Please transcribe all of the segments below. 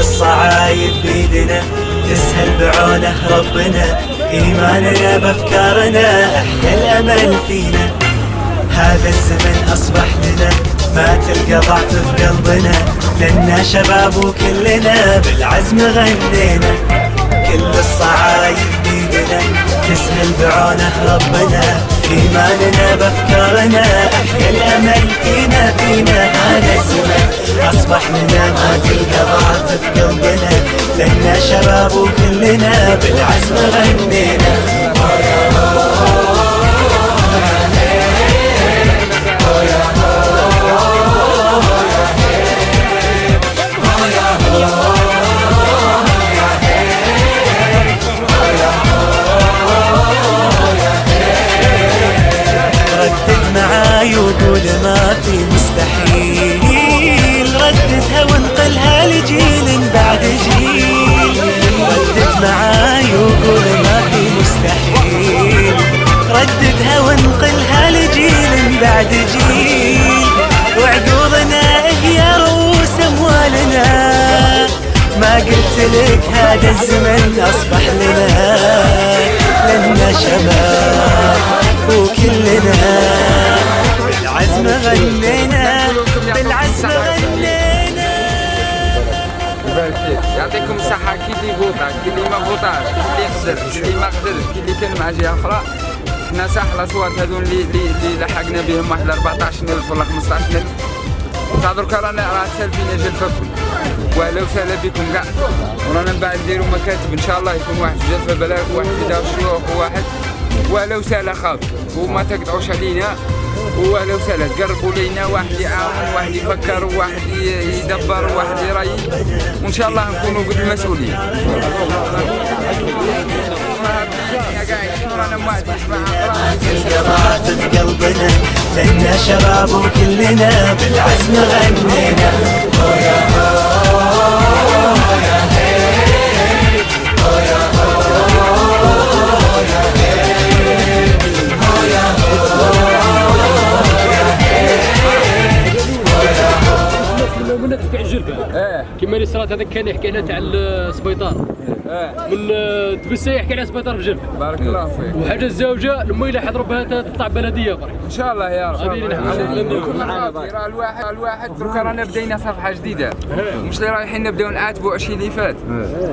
الصعايب بيدنا تسهل بعونه ربنا، إيماننا بأفكارنا أحيا الأمل فينا. هذا الزمن أصبح لنا ما تلقى ضعف في قلبنا، لنا شباب وكلنا بالعزم غنينا. كل الصعايب بيدنا تسهل بعونه ربنا، إيماننا بأفكارنا أحيا الأمل فينا. هذا الزمن أصبح لنا ما تلقى ضعف في قلبنا، لنا شباب وكلنا بالعزم غنينا. ردد معاي وقول ما في مستحيل، رددها وانقلها لجيل بعد جيل. ردد معاي وقول ما في مستحيل، رددها وانقلها لجيل بعد جيل. وعقولنا هي رؤوس اموالنا، ما قلت لك هذا الزمن اصبح لنا شباب وكلنا بالعزم غنينا، بالعزم غنينا. يعطيكم الصحة. كي اللي فوطا، كي اللي ما فوطاش، كي اللي قدر، كي اللي ما قدرش، كي اللي كان مع جهة أخرى. حنا صح الأصوات هذون اللي لحقنا بهم واحد 14,000 ولا 15,000 تاع دركا رانا سالفين جلفكم. واهلا وسهلا بكم كاع. ورانا من بعد نديرو مكاتب إن شاء الله، يكون واحد في جلفة بلاك وواحد في دار الشيوخ وواحد. واهلا وسهلا خاف وما تقطعوش علينا. واهلا وسهلا تقربوا لينا، واحد يعاون واحد يفكر وواحد يدبر وواحد يري، وان شاء الله نكونوا قد المسؤولين. في قلبنا لنا شباب وكلنا بالعزم غنينا. كيما اللي صرات هذاك كان يحكي لنا تاع السبيطار من تبسه، يحكي على سبيطار في جلفة. بارك الله فيك. وحاجه الزوجه لما يلاحظ ربها تطلع بلديه برك ان شاء الله يا رب. راه الواحد دركا رانا بدينا صفحه جديده، مش اللي رايحين نبداو نعاتبوا الشيء اللي فات.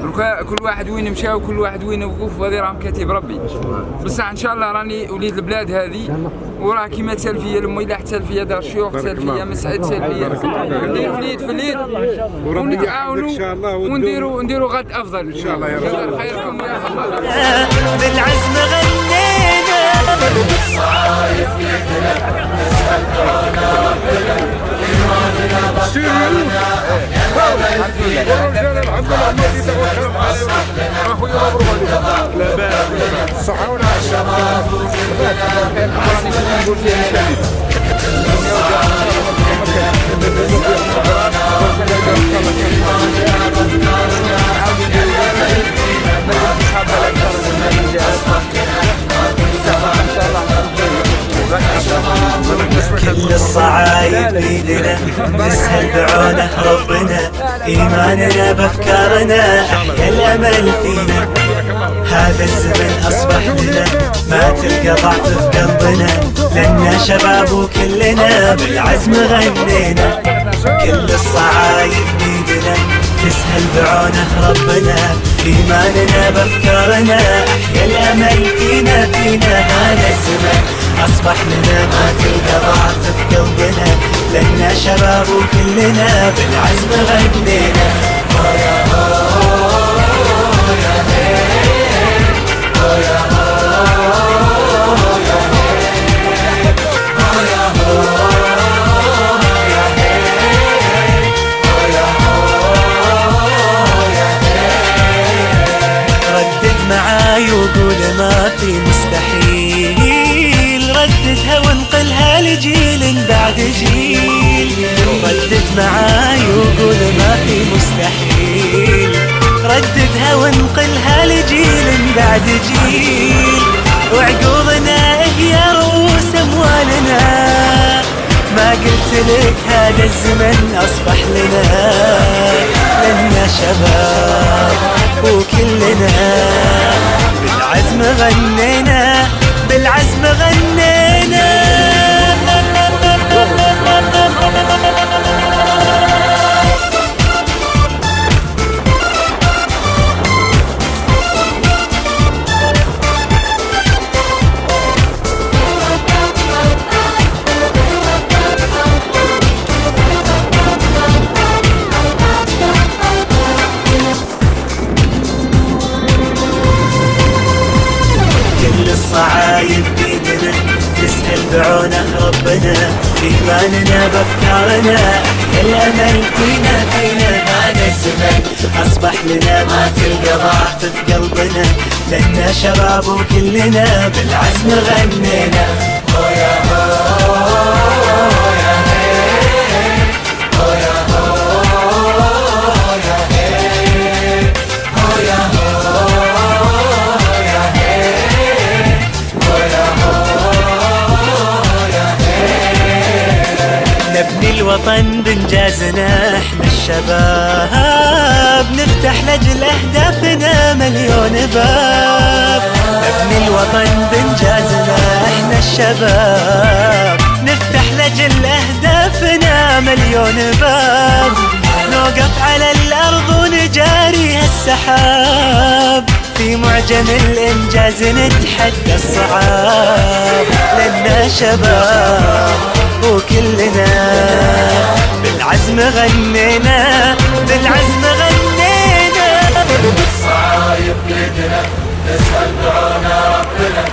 دركا كل واحد وين مشى وكل واحد وين وقف، وهذه راه كاتب ربي. بصح ان شاء الله راني وليد البلاد هذه، وراه كيما تسال فيا لما يلاح تسال فيا دار الشيوخ، تسال فيا مسعد، تسال فيا ندير وليد في اليد ونتعاونوا ونديروا غد افضل ان شاء الله. يا خيركم يا خبر. بالعزم غنينا. كل الصعايب بيدنا تسهل بعونه ربنا، إيماننا بأفكارنا أحيا الأمل فينا. هذا الزمن أصبح لنا ما تلقى ضعف في قلبنا، لنا شباب وكلنا بالعزم غنينا. كل الصعايب بيدنا تسهل بعونه ربنا، إيماننا بأفكارنا أحيا الأمل فينا. هذا الزمن أصبح لنا ما تلقى ضعف في قلبنا، لنا شباب وكلنا بالعزم غنينا. ردد معاي وقول ما في مستحيل، رددها وانقلها لجيل بعد جيل. ردد معاي وقول ما في مستحيل، رددها وانقلها لجيل بعد جيل، وعقولنا هي رؤوس اموالنا. ما قلت لك هذا الزمن اصبح لنا، لنا شباب وكلنا بالعزم غنينا، بالعزم غنينا. الصعايب بيدنا تسهل بعونه ربنا، إيماننا بأفكارنا أحيا الأمل فينا. هذا الزمن أصبح لنا ما تلقى ضعف في قلبنا، لنا شباب وكلنا بالعزم غنينا. هو يا هو يا هي، هو يا هو يا هي، هو يا نبني الوطن بإنجازنا احنا الشباب، نفتح لأجل أهدافنا مليون باب. نبني الوطن بإنجازنا احنا الشباب، نفتح لأجل أهدافنا مليون باب. نوقف على الأرض ونجاري السحاب، في معجم الإنجاز نتحدى الصعاب. لنا شباب وكلنا بالعزم غنينا، بالعزم غنينا. الصعايب بيدنا تسهل دعونا ربنا،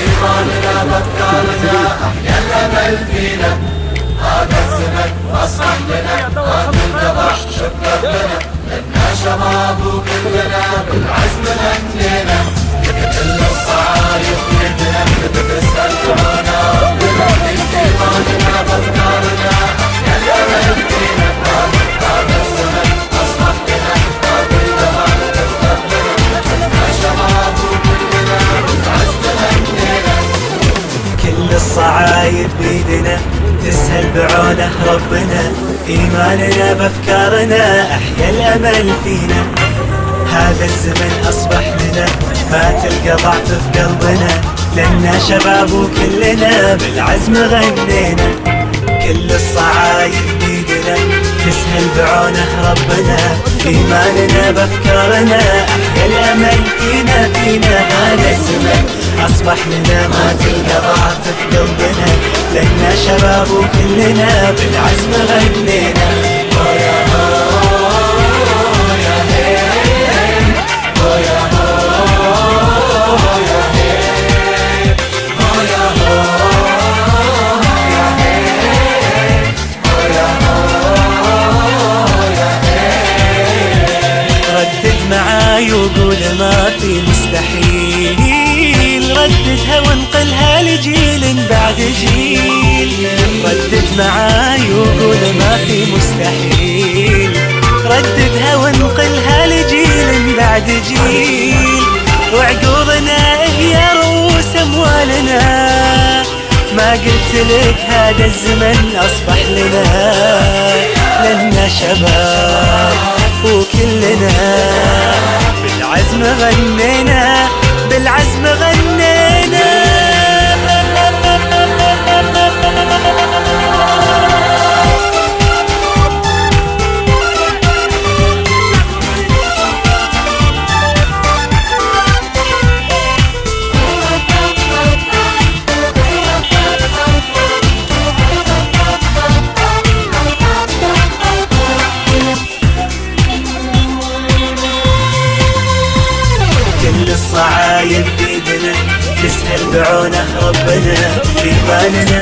إيماننا بأفكارنا أحيا الأمل فينا. هذا الزمن أصبح لنا ما تلقى ضعف ربنا، لنا شباب وكلنا بالعزم غنينا. كل الصعايب بيدنا تسهل دعونا ربنا، إيماننا بأفكارنا أحيا الأمل فينا. هذا الزمن أصبح لنا ما تلقى ضعف ربنا، لنا شباب وكلنا بالعزم غنينا. كل الصعايب بيدنا تسهل بعونه ربنا، إيماننا بأفكارنا أحيا الأمل فينا. هذا الزمن أصبح لنا ما تلقى ضعف في قلبنا، لنا شباب وكلنا بالعزم غنينا. كل الصعايب بيدنا تسهل بعونه ربنا، إيماننا بأفكارنا أحيا الأمل فينا. هذا الزمن أصبح لنا ما تلقى ضعف في قلبنا، لنا شباب وكلنا بالعزم غنينا. هو يا هو يا هي، هو يا هو يا هي، هو يا هو يا هي، هو يا هو يا هي. ردد معاي وقول ما في مستحيل، رددها وانقلها لجيل بعد جيل. ردد معاي وقول ما في مستحيل، رددها وانقلها لجيل بعد جيل، وعقولنا هي رؤوس اموالنا. ما قلت لك هذا الزمن اصبح لنا، لنا شباب وكلنا بالعزم غنينا، بالعزم غنينا. الصعايب بيدنا تسهل بعونه ربنا، إيماننا